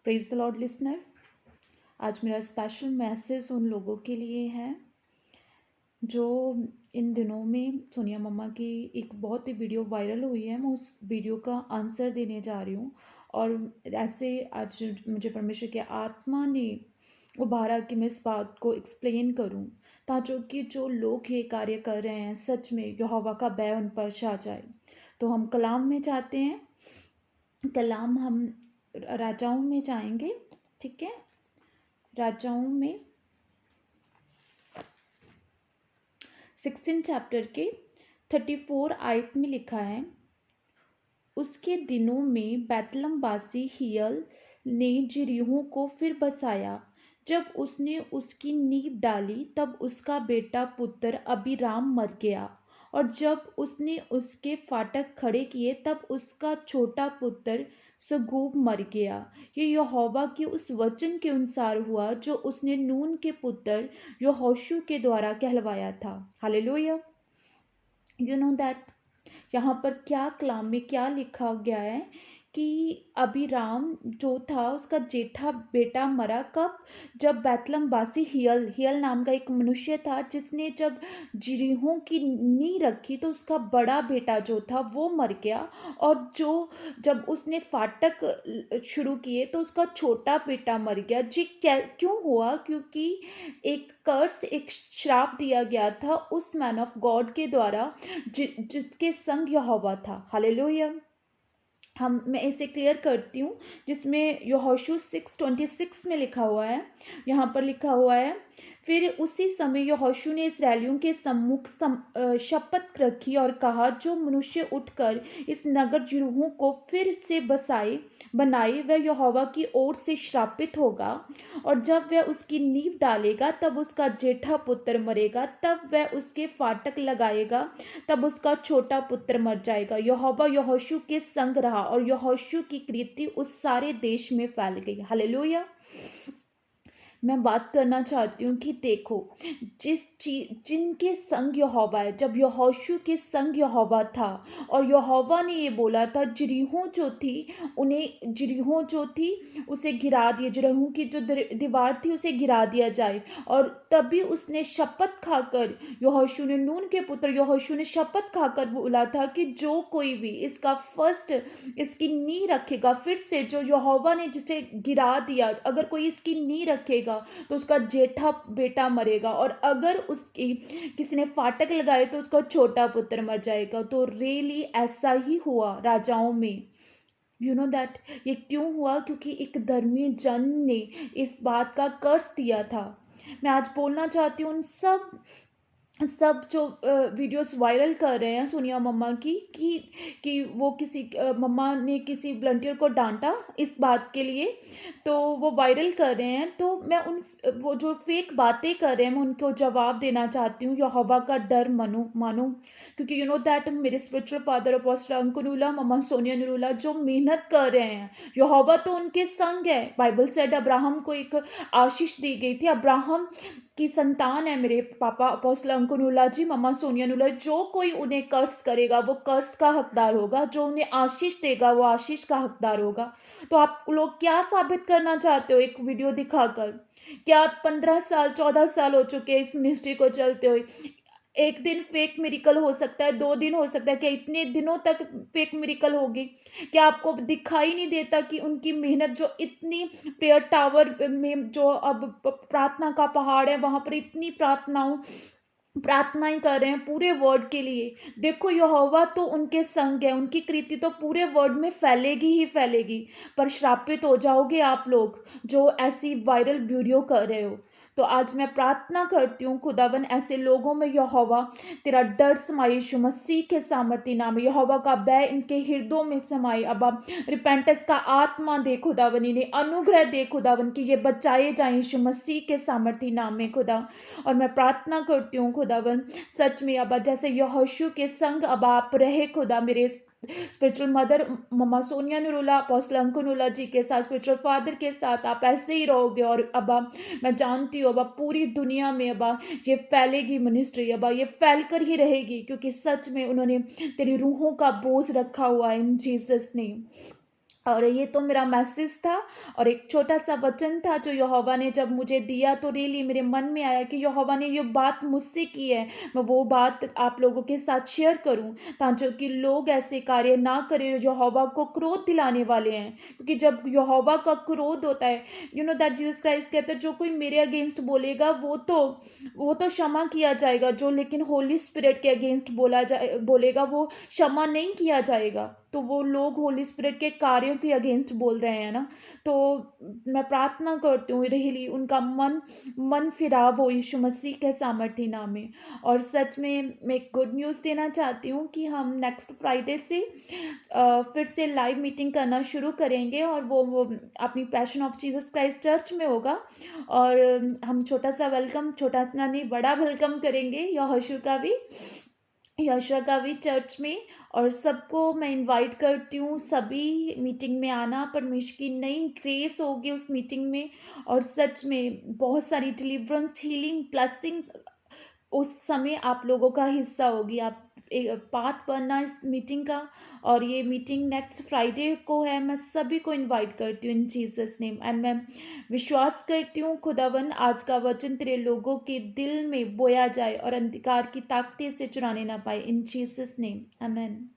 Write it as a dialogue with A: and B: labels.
A: Praise the Lord listener. आज मेरा special message उन लोगों के लिए है जो इन दिनों में सोनिया मम्मा की एक बहुत ही वीडियो वायरल हुई है। मैं उस वीडियो का आंसर देने जा रही हूँ और ऐसे आज मुझे परमेश्वर की आत्मा ने उभारा कि मैं इस बात को एक्सप्लेन करूँ ताकि जो लोग ये कार्य कर रहे हैं सच में यहोवा का भय उन पर छा जाए। तो हम कलाम में जाते हैं। कलाम हम राजाओं में जाएंगे। ठीक है, राजाओं में 16 चैप्टर के 34 आयत में लिखा है, उसके दिनों में बैतलमवासी हियल ने यरीहो को फिर बसाया। जब उसने उसकी नींव डाली तब उसका बेटा पुत्र अबीराम मर गया, और जब उसने उसके फाटक खड़े किए तब उसका छोटा पुत्र सगूब मर गया। ये यहोवा के उस वचन के अनुसार हुआ जो उसने नून के पुत्र यहोशू के द्वारा कहलवाया था। हालेलुया। यू नो दैट यहाँ पर क्या कलाम में क्या लिखा गया है कि अबीराम जो था उसका जेठा बेटा मरा कब? जब बैतलमवासी हियल नाम का एक मनुष्य था जिसने जब यरीहो की नींव रखी तो उसका बड़ा बेटा जो था वो मर गया, और जब उसने फाटक शुरू किए तो उसका छोटा बेटा मर गया। जी क्यों हुआ? क्योंकि एक कर्स, एक श्राप दिया गया था उस मैन ऑफ गॉड के द्वारा जिसके संग यहोवा था। हालेलुया। मैं इसे क्लियर करती हूँ, जिसमें यहोशू 6:26 में लिखा हुआ है। यहाँ पर लिखा हुआ है, फिर उसी समय यहोशू ने इस्राएलियों के सम्मुख शपथ रखी और कहा, जो मनुष्य उठकर इस नगर यरीहो को फिर से बनाए वह यहोवा की ओर से श्रापित होगा, और जब वह उसकी नींव डालेगा तब उसका जेठा पुत्र मरेगा, तब वह उसके फाटक लगाएगा, तब उसका छोटा पुत्र मर जाएगा। यहोवा यहोशू के संग रहा और यहोशू की कीर्ति उस सारे देश में फैल गई। हालेलुया। मैं बात करना चाहती हूँ कि देखो, जिनके संग यहोवा है, जब यहोशू के संग यहोवा था और यहोवा ने ये बोला था यरीहो जो थी उसे गिरा दिया, यरीहो की जो दीवार थी उसे गिरा दिया जाए। और तभी उसने शपथ खाकर, यहोशू ने, नून के पुत्र यहोशू ने शपथ खाकर बोला था कि जो कोई भी इसकी नींव रखेगा फिर से, जो यहोवा ने जिसे गिरा दिया, अगर कोई इसकी नींव रखेगा तो उसका जेठा बेटा मरेगा, और अगर उसकी किसी ने फाटक लगाए तो उसका छोटा पुत्र मर जाएगा। तो रियली ऐसा ही हुआ राजाओं में। यू नो दैट ये क्यों हुआ? क्योंकि एक धर्मी जन ने इस बात का कर्ज दिया था। मैं आज बोलना चाहती हूँ उन सब जो वीडियोस वायरल कर रहे हैं सोनिया मम्मा की कि वो किसी मम्मा ने किसी वॉलंटियर को डांटा इस बात के लिए, तो वो वायरल कर रहे हैं। तो मैं वो जो फेक बातें कर रहे हैं मैं उनको जवाब देना चाहती हूँ। यहोवा का डर मानो, क्योंकि यू नो दैट मेरे स्पिरिचुअल फादर अपोस्टल अंकुर नूला, मम्मा सोनिया नूला जो मेहनत कर रहे हैं, यहोवा तो उनके संग है। बाइबल सेड अब्राहम को एक आशीष दी गई थी, अब्राहम की संतान है मेरे पापा अपोस्टल अंकुर नूला जी, मम्मा सोनिया नूला। जो कोई उन्हें कर्ज करेगा वो कर्ज का हकदार होगा, जो उन्हें आशीष देगा वो आशीष का हकदार होगा। तो आप लोग क्या साबित करना चाहते हो एक वीडियो दिखाकर? क्या 15 साल 14 साल हो चुके हैं इस मिनिस्ट्री को चलते हुए? एक दिन फेक मिरेकल हो सकता है, 2 दिन हो सकता है, क्या इतने दिनों तक फेक मिरेकल होगी? क्या आपको दिखाई नहीं देता कि उनकी मेहनत जो इतनी प्रेयर टावर में जो अब प्रार्थना का पहाड़ है वहां पर इतनी प्रार्थनाएं कर रहे हैं पूरे वर्ल्ड के लिए। देखो यहोवा तो उनके संग है, उनकी कृति तो पूरे वर्ल्ड में फैलेगी ही फैलेगी। पर श्रापित हो जाओगे आप लोग जो ऐसी वायरल वीडियो कर रहे हो। तो आज मैं प्रार्थना करती हूँ खुदावन, ऐसे लोगों में यहोवा तेरा डर समाये, यीशु मसीह के सामर्थी नाम में यहोवा का भय इनके हृदयों में समाये। अब आप रिपेंटेंस का आत्मा दे खुदावन, इन्हें अनुग्रह दे खुदावन कि ये बचाए जाएं यीशु मसीह के सामर्थी नाम में खुदा। और मैं प्रार्थना करती हूँ खुदावन, सच में अब जैसे यहोशू के संग अब आप रहे खुदा, मेरे स्पिरिचुअल मदर मम्मा सोनिया नूरुल्लाह, अपोस्टल अंकुर नूरुल्लाह जी के साथ, स्पिरिचुअल फादर के साथ आप ऐसे ही रहोगे। और अब मैं जानती हूँ अब पूरी दुनिया में अब ये फैलेगी मिनिस्ट्री, अब ये फैल कर ही रहेगी, क्योंकि सच में उन्होंने तेरी रूहों का बोझ रखा हुआ है इन जीसस नेम। और ये तो मेरा मैसेज था और एक छोटा सा वचन था जो यहोवा ने जब मुझे दिया तो रियली मेरे मन में आया कि यहोवा ने ये बात मुझसे की है, मैं वो बात आप लोगों के साथ शेयर करूं ताकि कि लोग ऐसे कार्य ना करें जो यहोवा को क्रोध दिलाने वाले हैं। क्योंकि जब यहोवा का क्रोध होता है, you know that Jesus Christ कहते हैं जो कोई मेरे अगेंस्ट बोलेगा वो तो क्षमा किया जाएगा, जो लेकिन होली स्पिरिट के अगेंस्ट बोलेगा वो क्षमा नहीं किया जाएगा। तो वो लोग होली स्पिरिट के कार्यों के अगेंस्ट बोल रहे हैं ना। तो मैं प्रार्थना करती हूँ रियली उनका मन मन फिराव हो यीशु मसीह के सामर्थ्य नाम में। और सच में मैं एक गुड न्यूज़ देना चाहती हूँ कि हम नेक्स्ट फ्राइडे से फिर से लाइव मीटिंग करना शुरू करेंगे और वो अपनी passion of Jesus Christ church में होगा। और हम छोटा सा नहीं बड़ा वेलकम करेंगे यहोशू का भी चर्च में। और सबको मैं इनवाइट करती हूँ सभी मीटिंग में आना, परमेश्वर की नई ग्रेस होगी उस मीटिंग में। और सच में बहुत सारी डिलीवरेंस हीलिंग ब्लेसिंग उस समय आप लोगों का हिस्सा होगी। आप पार्ट बनना इस मीटिंग का। और ये मीटिंग नेक्स्ट फ्राइडे को है। मैं सभी को इनवाइट करती हूँ इन जीसस नेम। एंड मैं विश्वास करती हूँ खुदावन आज का वचन तेरे लोगों के दिल में बोया जाए और अंधकार की ताकतें से चुराने ना पाए इन जीसस नेम, आमेन।